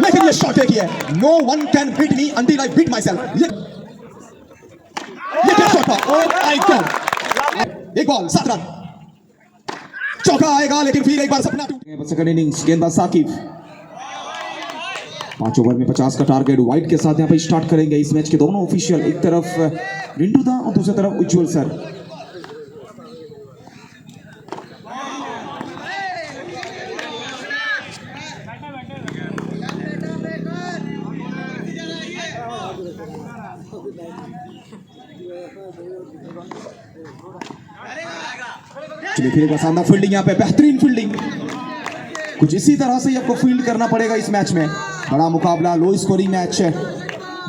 लेकिन ये शॉट एक ही है, no one can beat me until I beat myself. ये क्या शॉट था, ओह माय गॉड। एक बॉल 7 रन, चौका आएगा लेकिन फिर एक बार सपना टूट। सेकंड इनिंग्स, गेंदबाज साकिब 5 ओवर में 50 का टारगेट वाइड के साथ यहाँ पे स्टार्ट करेंगे इस मैच के दोनों ऑफिशियल। एक तरफ रिंटू दा और दूसरी तरफ उज्जवल सर। चलिए फिर एक बार शानदार फील्डिंग, यहाँ पे बेहतरीन फील्डिंग। कुछ इसी तरह से आपको फील्ड करना पड़ेगा इस मैच में। बड़ा मुकाबला, लो स्कोरिंग मैच है।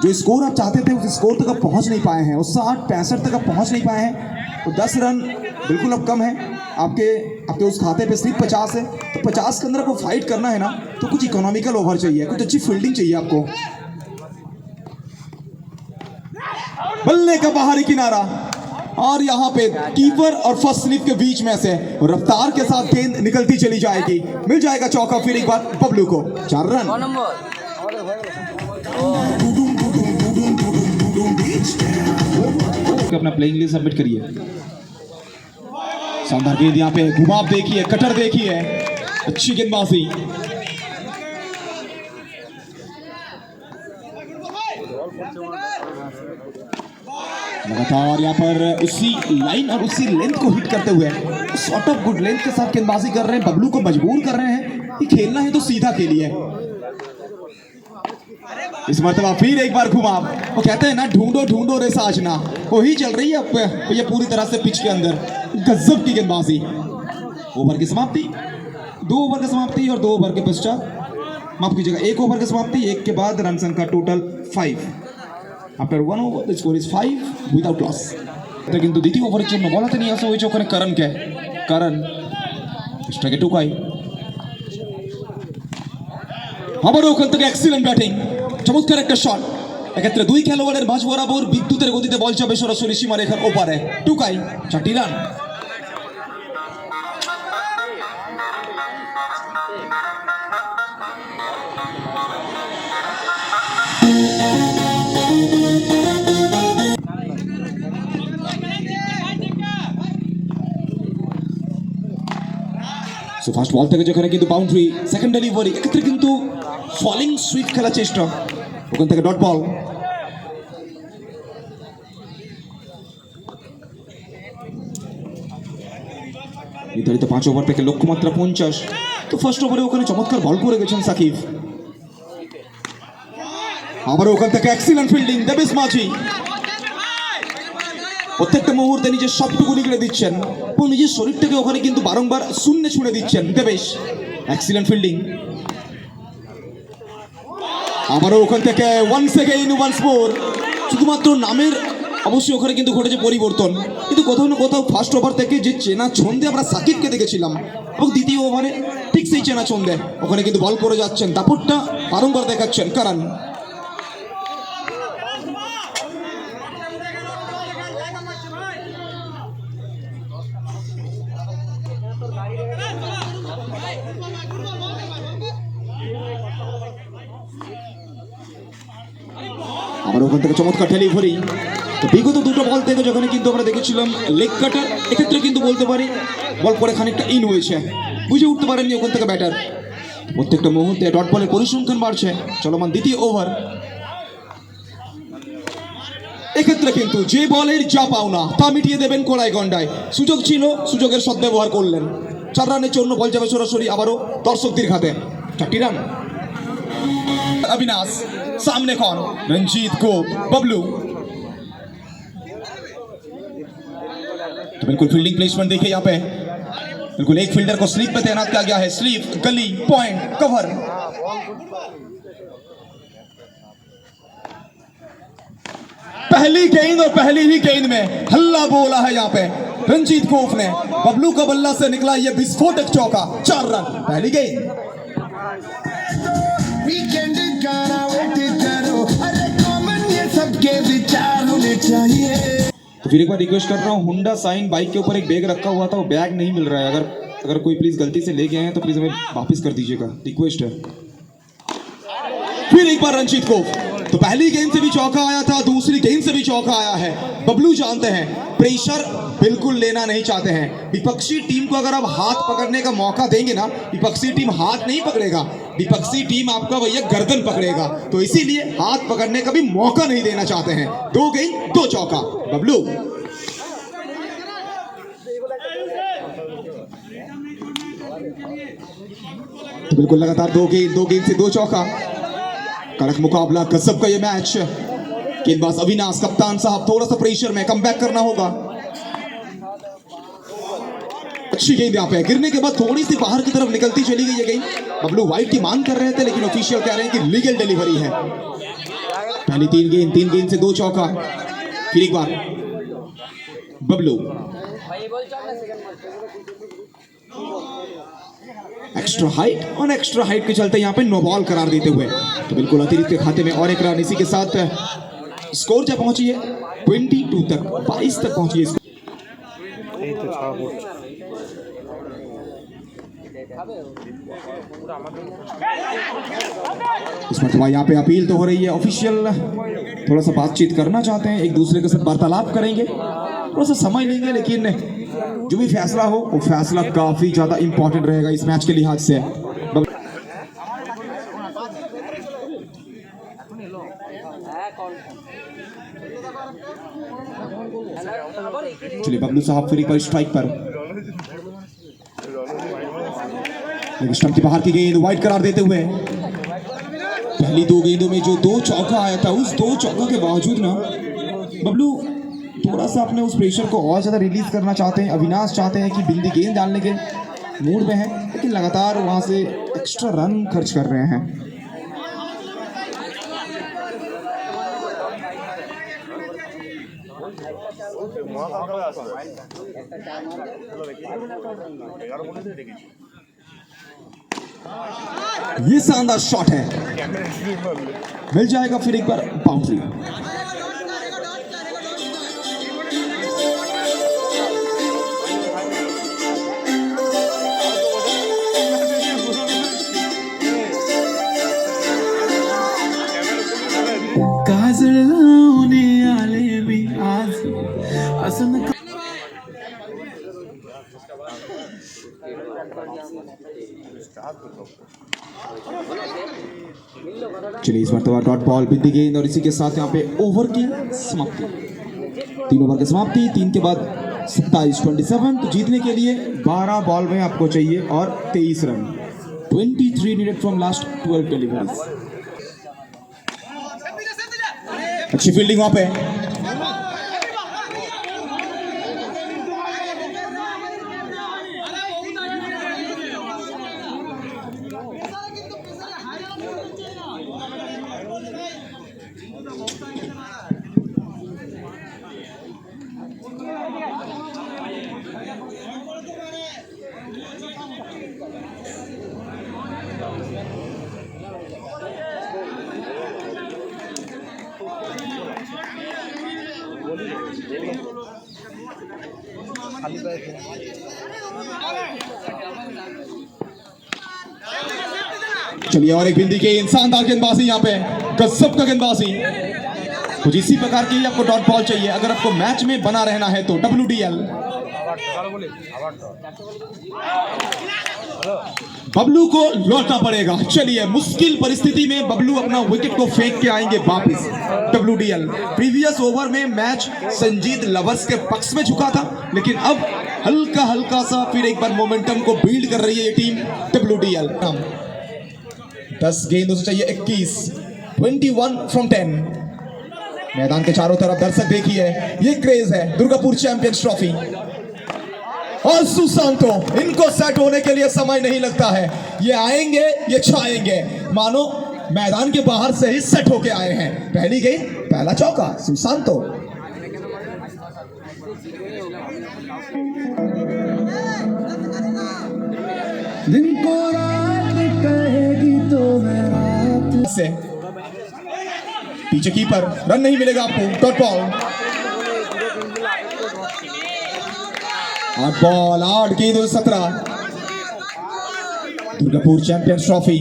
जो स्कोर आप चाहते थे उस स्कोर तक आप पहुंच नहीं पाए हैं, उस 60-65 तक आप पहुंच नहीं पाए हैं। तो 10 रन बिल्कुल अब कम है आपके उस खाते पे, सिर्फ 50 है। तो 50 के अंदर आपको फाइट करना है ना, तो कुछ इकोनॉमिकल ओवर चाहिए, कुछ अच्छी फील्डिंग चाहिए आपको। बल्ले का बाहरी किनारा और यहाँ पे कीपर और फर्स्ट स्लिप के बीच में से रफ्तार के साथ गेंद निकलती चली जाएगी, मिल जाएगा चौका फिर एक बार बबलू को। 4 रन। अपना प्लेइंग लिस्ट सबमिट करिए। शानदार गेंद, यहाँ पे घुमाव देखिए, कटर देखिए, अच्छी गेंदबाजी। लगातार यहाँ पर उसी लाइन और उसी लेंथ को हिट करते हुए शॉर्ट ऑफ गुड लेंथ के साथ गेंदबाजी कर रहे हैं। बबलू को मजबूर कर रहे हैं कि खेलना है तो सीधा खेलिए। इस मरतबा फिर एक बार घुमाव। वो कहते हैं ना, ढूंढो ढूंढो रे साजना, वही चल रही है अब ये पूरी तरह से पिच के अंदर। गजब की गेंदबाजी। ओवर की समाप्ति, 2 ओवर की समाप्ति और 2 ओवर के पश्चात, माफ कीजिएगा 1 ओवर की समाप्ति, 1 के बाद रन संख्या total 5। After 1 over the score is 5 without loss. কিন্তু দ্বিতীয় ওভারের জন্য বলাতে নিয়ে আসা হয়েছে ওখানে করণকে। করণ স্ট্রাইকে টুকাই, আবারও ওখান থেকে এক্সিলেন্ট ব্যাটিং, চমৎকার একটা শট। এক্ষেত্রে 2 খেলোয়াড়ের মাঝ বরাবর বিদ্যুতের গতিতে বল যাবে সরাসরি সীমারেখার ওপারে। টুকাই 4টি রান। সো ফার্স্ট বল থেকে যেখানে কিন্তু বাউন্ডারি, সেকেন্ড ডেলিভারি, এক্ষেত্রে কিন্তু ফলিং সুইপ খেলার চেষ্টা, ওখান থেকে ডট বল। নির্ধারিত 5 ওভার থেকে লক্ষ্যমাত্রা 50। তো ফার্স্ট ওভারে ওখানে চমৎকার বল করে গেছেন সাকিব। আবার ওখান থেকে এক্সিলেন্ট ফিল্ডিং দেবেশ মাঝি। প্রত্যেকটা মুহূর্তে নিজের সবটুকু নিগড়ে দিচ্ছেন এবং নিজের শরীরটাকে ওখানে কিন্তু বারংবার শূন্যে ছুঁড়ে দিচ্ছেন দেবেশ। Excellent fielding. আবারও ওখান থেকে ওয়ান্স এগেইন ওয়ান্স মোর। শুধুমাত্র নামের অবশ্যই ওখানে কিন্তু ঘটেছে পরিবর্তন, কিন্তু কোথাও না কোথাও ফার্স্ট ওভার থেকে যে চেনা ছন্দে আমরা সাকিবকে দেখেছিলাম এবং দ্বিতীয় ওভারে ঠিক সেই চেনা ছন্দে ওখানে কিন্তু বল করে যাচ্ছেন, দাপটটা বারংবার দেখাচ্ছেন করণ। আবার ওখান থেকে চমৎকার ডেলিভারি। তো বিগত 2টো বল থেকে যখন কিন্তু আমরা দেখেছিলাম লেগ কাটার, এক্ষেত্রে কিন্তু বলতে পারি বল পরে খানিকটা ইন হয়েছে, বুঝে উঠতে পারেননি ওখান থেকে ব্যাটার। প্রত্যেকটা মুহূর্তে ডট বলের পরিসংখ্যান বাড়ছে। চলমান দ্বিতীয় ওভার। এক্ষেত্রে কিন্তু যে বলের যা পাওনা তা মিটিয়ে দেবেন কড়াই গন্ডায়। সুযোগ ছিল, সুযোগের সদ্ব্যবহার করলেন। 4 রানের জন্য বল যাবে সরাসরি আবারও দর্শকদের খাতে। 4টি রান। अविनाश सामने कौन, रंजीत को बबलू। तो बिल्कुल फील्डिंग प्लेसमेंट देखिए यहाँ पे, बिल्कुल एक फील्डर को स्लीप पे तैनात किया गया है। स्लीप, गली, पॉइंट, कवर। पहली गेंद और पहली ही गेंद में हल्ला बोला है यहाँ पे रंजीत कोफ ने। बबलू का बल्ला से निकला ये विस्फोटक चौका। 4 रन पहली गेंद। तो फिर एक बार रिक्वेस्ट कर रहा हूँ, हुंडा साइन बाइक के ऊपर एक बैग रखा हुआ था, वो बैग नहीं मिल रहा है। अगर अगर कोई प्लीज गलती से ले गए हैं तो प्लीज हमें वापस कर दीजिएगा, रिक्वेस्ट है। फिर एक बार रंजीत को तो पहली गेंद से भी चौका आया था, दूसरी गेंद से भी चौका आया है। बबलू जानते हैं प्रेशर बिल्कुल लेना नहीं चाहते हैं। विपक्षी टीम को अगर आप हाथ पकड़ने का मौका देंगे ना, विपक्षी टीम हाथ नहीं पकड़ेगा, विपक्षी टीम आपका भैया गर्दन पकड़ेगा। तो इसीलिए हाथ पकड़ने का भी मौका नहीं देना चाहते हैं। 2 गेंद 2 चौका बबलू। तो बिल्कुल लगातार 2 गेंद से 2 चौका। कड़क मुकाबला, गजब का ये मैच। गेंदबाज अविनाश कप्तान साहब थोड़ा सा प्रेशर में कम बैक करना होगा। अच्छी गेंद यहाँ पे गिरने के बाद थोड़ी सी बाहर की तरफ निकलती चली गई ये गेंद। बबलू वाइड की मांग कर रहे थे लेकिन ऑफिशियल कह रहे हैं कि लीगल डिलीवरी है। पहली 3 गेंद से 2 चौका। फिर एक बार बबलू एक्स्ट्रा हाइट के चलते यहाँ पे नो बॉल करार देते हुए तो बिल्कुल अतिरिक्त के खाते में और एक रन। इसी के साथ स्कोर जब पहुंची है 22 तक, 22 तक पहुंची है। इस मरतबा यहाँ पे अपील तो हो रही है, ऑफिशियल थोड़ा सा बातचीत करना चाहते हैं, एक दूसरे के साथ वार्तालाप करेंगे, थोड़ा सा समय लेंगे, लेकिन जो भी फैसला हो वो फैसला काफी ज्यादा इंपॉर्टेंट रहेगा इस मैच के लिहाज से। चलिए बबलू साहब फिर एक बार स्ट्राइक पर, लेकिन स्टंप के बाहर की गेंद वाइड करार देते हुए पहली 2 गेंदों में जो 2 चौका आया था, उस 2 चौका के बावजूद ना बबलू थोड़ा सा अपने उस प्रेशर को और ज़्यादा रिलीज करना चाहते हैं। अविनाश चाहते हैं कि बिंदी गेंद डालने के मूड में है, लेकिन लगातार वहाँ से एक्स्ट्रा रन खर्च कर रहे हैं। ये शानदार शॉट है, मिल जाएगा फिर एक बार बाउंड्री। चलिए इस मरतबा डॉट बॉल बिंदी गेंद और इसी के साथ यहाँ पे ओवर की समाप्ति। 3 ओवर की समाप्ति, 3 के बाद 27-27। तो जीतने के लिए 12 बॉल में आपको चाहिए और 23 run. 23 needed from last 12 deliveries. अच्छी फील्डिंग वहां पे। चलिए और एक बिंदी के शानदार गेंदबाजी यहाँ पे, गजब का गेंदबाजी। कुछ इसी प्रकार की आपको डॉट बॉल चाहिए अगर आपको मैच में बना रहना है तो। WDL बबलू को लौटना पड़ेगा। चलिए मुश्किल परिस्थिति में बबलू अपना विकेट को फेंक के आएंगे वापस। WDL प्रीवियस ओवर में मैच संजीत लवर्स के पक्ष में झुका था, लेकिन अब हल्का हल्का सा फिर एक बार मोमेंटम को बिल्ड कर रही है ये टीम WDL। 10 गेंदों से चाहिए 21, 21 फ्रॉम 10। मैदान के चारों तरफ दर्शक देखिए, ये क्रेज है दुर्गापुर चैंपियंस ट्रॉफी। और सुशांतो, इनको सेट होने के लिए समय नहीं लगता है, ये आएंगे ये छाएंगे, मानो मैदान के बाहर से ही सेट होके आए हैं। पहली गेंद पहला चौका सुशांतो। दिन को रात कहेगी तो मैं रात से पीछे कीपर, रन नहीं मिलेगा आपको। डॉट बॉल, 8 बॉल 8 गेंदों 17। दुर्गापुर चैंपियंस ट्रॉफी,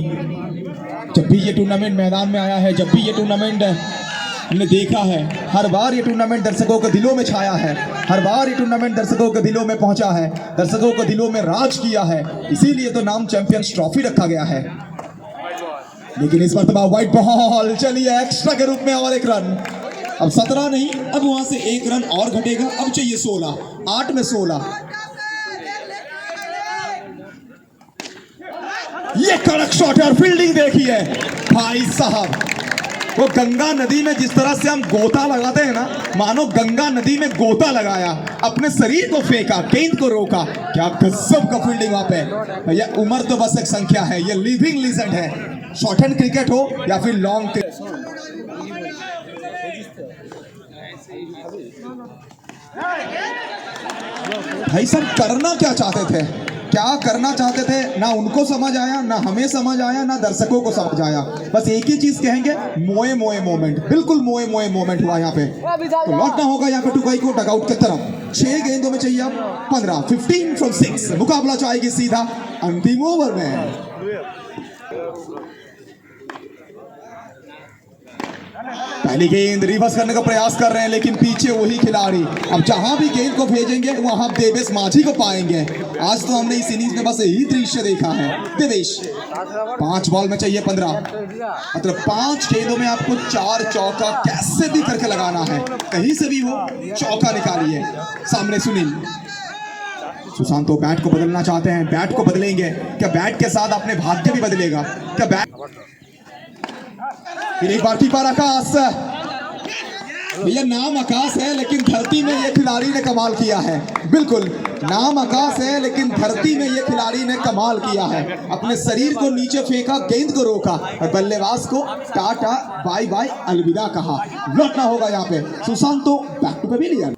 जब भी ये टूर्नामेंट मैदान में आया है, जब भी ये टूर्नामेंट हमने देखा है, हर बार ये टूर्नामेंट दर्शकों के दिलों में छाया है, हर बार ये टूर्नामेंट दर्शकों के दिलों में पहुंचा है, दर्शकों के दिलों में राज किया है। इसीलिए तो नाम चैंपियंस ट्रॉफी रखा गया है। लेकिन इस मर्तबा व्हाइट बॉल, चलिए एक्स्ट्रा के रूप में और एक रन। अब 17 नहीं, अब वहां से एक रन और घटेगा। अब चाहिए 16, 8 में 16। ये कड़क शॉट है और फील्डिंग देखिए भाई साहब। वो गंगा नदी में जिस तरह से हम गोता लगाते हैं ना, मानो गंगा नदी में गोता लगाया, अपने शरीर को फेंका, गेंद को रोका। क्या गजब का फील्डिंग वहां पे। भैया उम्र तो बस एक संख्या है, ये लिविंग लीजेंड है। शॉर्ट हैंड क्रिकेट हो या फिर लॉन्ग क्रिकेट। भाई साहब करना क्या चाहते थे, क्या करना चाहते थे, ना उनको समझ आया, ना हमें समझ आया, ना दर्शकों को समझ आया। बस एक ही चीज कहेंगे, मोए मोए मोमेंट, बिल्कुल मोए मोए मोमेंट हुआ यहाँ पे। तो लौटना होगा यहाँ पे टुकाई को डगआउट की तरफ। 6 गेंदों में चाहिए अब 15, 15 फ्रॉम 6। मुकाबला चाहेगी सीधा अंतिम ओवर में। पहली गेंद रिवर्स करने का प्रयास कर रहे हैं, लेकिन पीछे वही खिलाड़ी। अब जहां भी गेंद को भेजेंगे वहां देवेश माझी को पाएंगे। आज तो हमने इस इनिंग्स में बस यही दृश्य देखा है। देवेश 5 बॉल में चाहिए 15, मतलब 5 गेंदों में आपको 4 चौका कैसे भी करके लगाना है। कहीं से भी हो चौका निकालिए। सामने सुनील। सुशांत तो बैट को बदलना चाहते हैं, बैट को बदलेंगे क्या? बैट के साथ अपने भाग्य भी बदलेगा क्या? बैट फिर एक बार कीपर आकाश। भैया नाम आकाश है, लेकिन धरती में ये खिलाड़ी ने कमाल किया है। बिल्कुल नाम आकाश है, लेकिन धरती में ये खिलाड़ी ने कमाल किया है। अपने शरीर को नीचे फेंका, गेंद को रोका और बल्लेबाज को टाटा बाय बाय अलविदा कहा। लौटना होगा यहाँ पे। सुशांत तो बैक टू पवेलियन,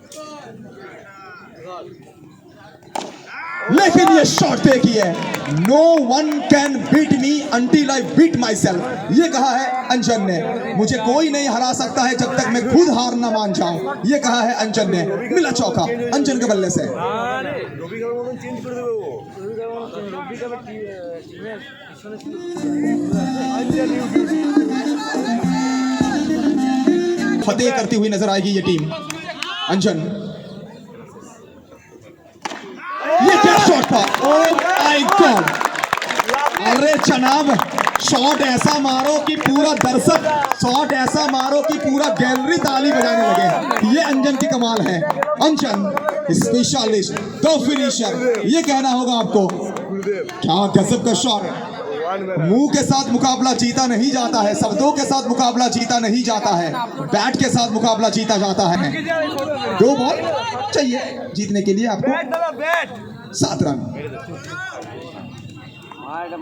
लेकिन ये शॉट देखिए। No one can beat me until I beat myself, ये कहा है अंजन ने। मुझे कोई नहीं हरा सकता है जब तक मैं खुद हार ना मान जाऊं, ये कहा है अंजन ने। मिला चौका अंजन के बल्ले से। फतेह करती हुई नजर आएगी ये टीम। अंजन, ये क्या शॉट था? Oh my God! अरे जनाब, शॉट ऐसा मारो कि पूरा दर्शक, शॉट ऐसा मारो कि पूरा गैलरी ताली बजाने लगे। ये अंजन की कमाल है। अंजन स्पेशलिस्ट, द फिनिशर, ये कहना होगा आपको। क्या गजब का शॉट। मुंह के साथ मुकाबला जीता नहीं जाता है, शब्दों के साथ मुकाबला जीता नहीं जाता है, बैट के साथ मुकाबला जीता जाता है। 2 बॉल चाहिए जीतने के लिए आपको 7 रन।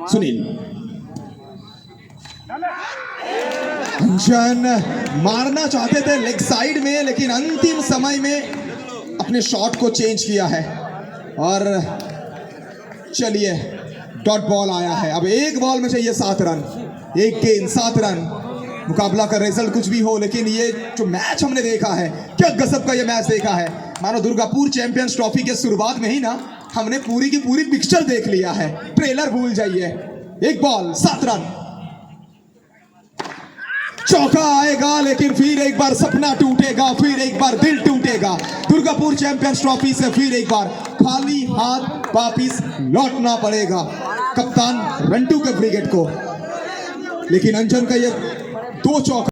सुनील। अंजन मारना चाहते थे लेग साइड में, लेकिन अंतिम समय में अपने शॉट को चेंज किया है। और चलिए डॉट बॉल आया है। अब 1 बॉल में चाहिए 7 रन, 1 गेंद 7 रन। मुकाबला का रिजल्ट कुछ भी हो, लेकिन ये जो मैच हमने देखा है, क्या गजब का ये मैच देखा है। मानो दुर्गापुर चैंपियंस ट्रॉफी के शुरुआत में ही ना हमने पूरी की पूरी पिक्चर देख लिया है। ट्रेलर भूल जाइए। 1 बॉल 7 रन। चौका आएगा, लेकिन फिर एक बार सपना टूटेगा, फिर एक बार दिल टूटेगा। दुर्गापुर चैंपियंस ट्रॉफी से फिर एक बार खाली हाथ वापिस लौटना पड़ेगा कप्तान रंटू के ब्रिगेड को। लेकिन अंजन का ये 2 चौका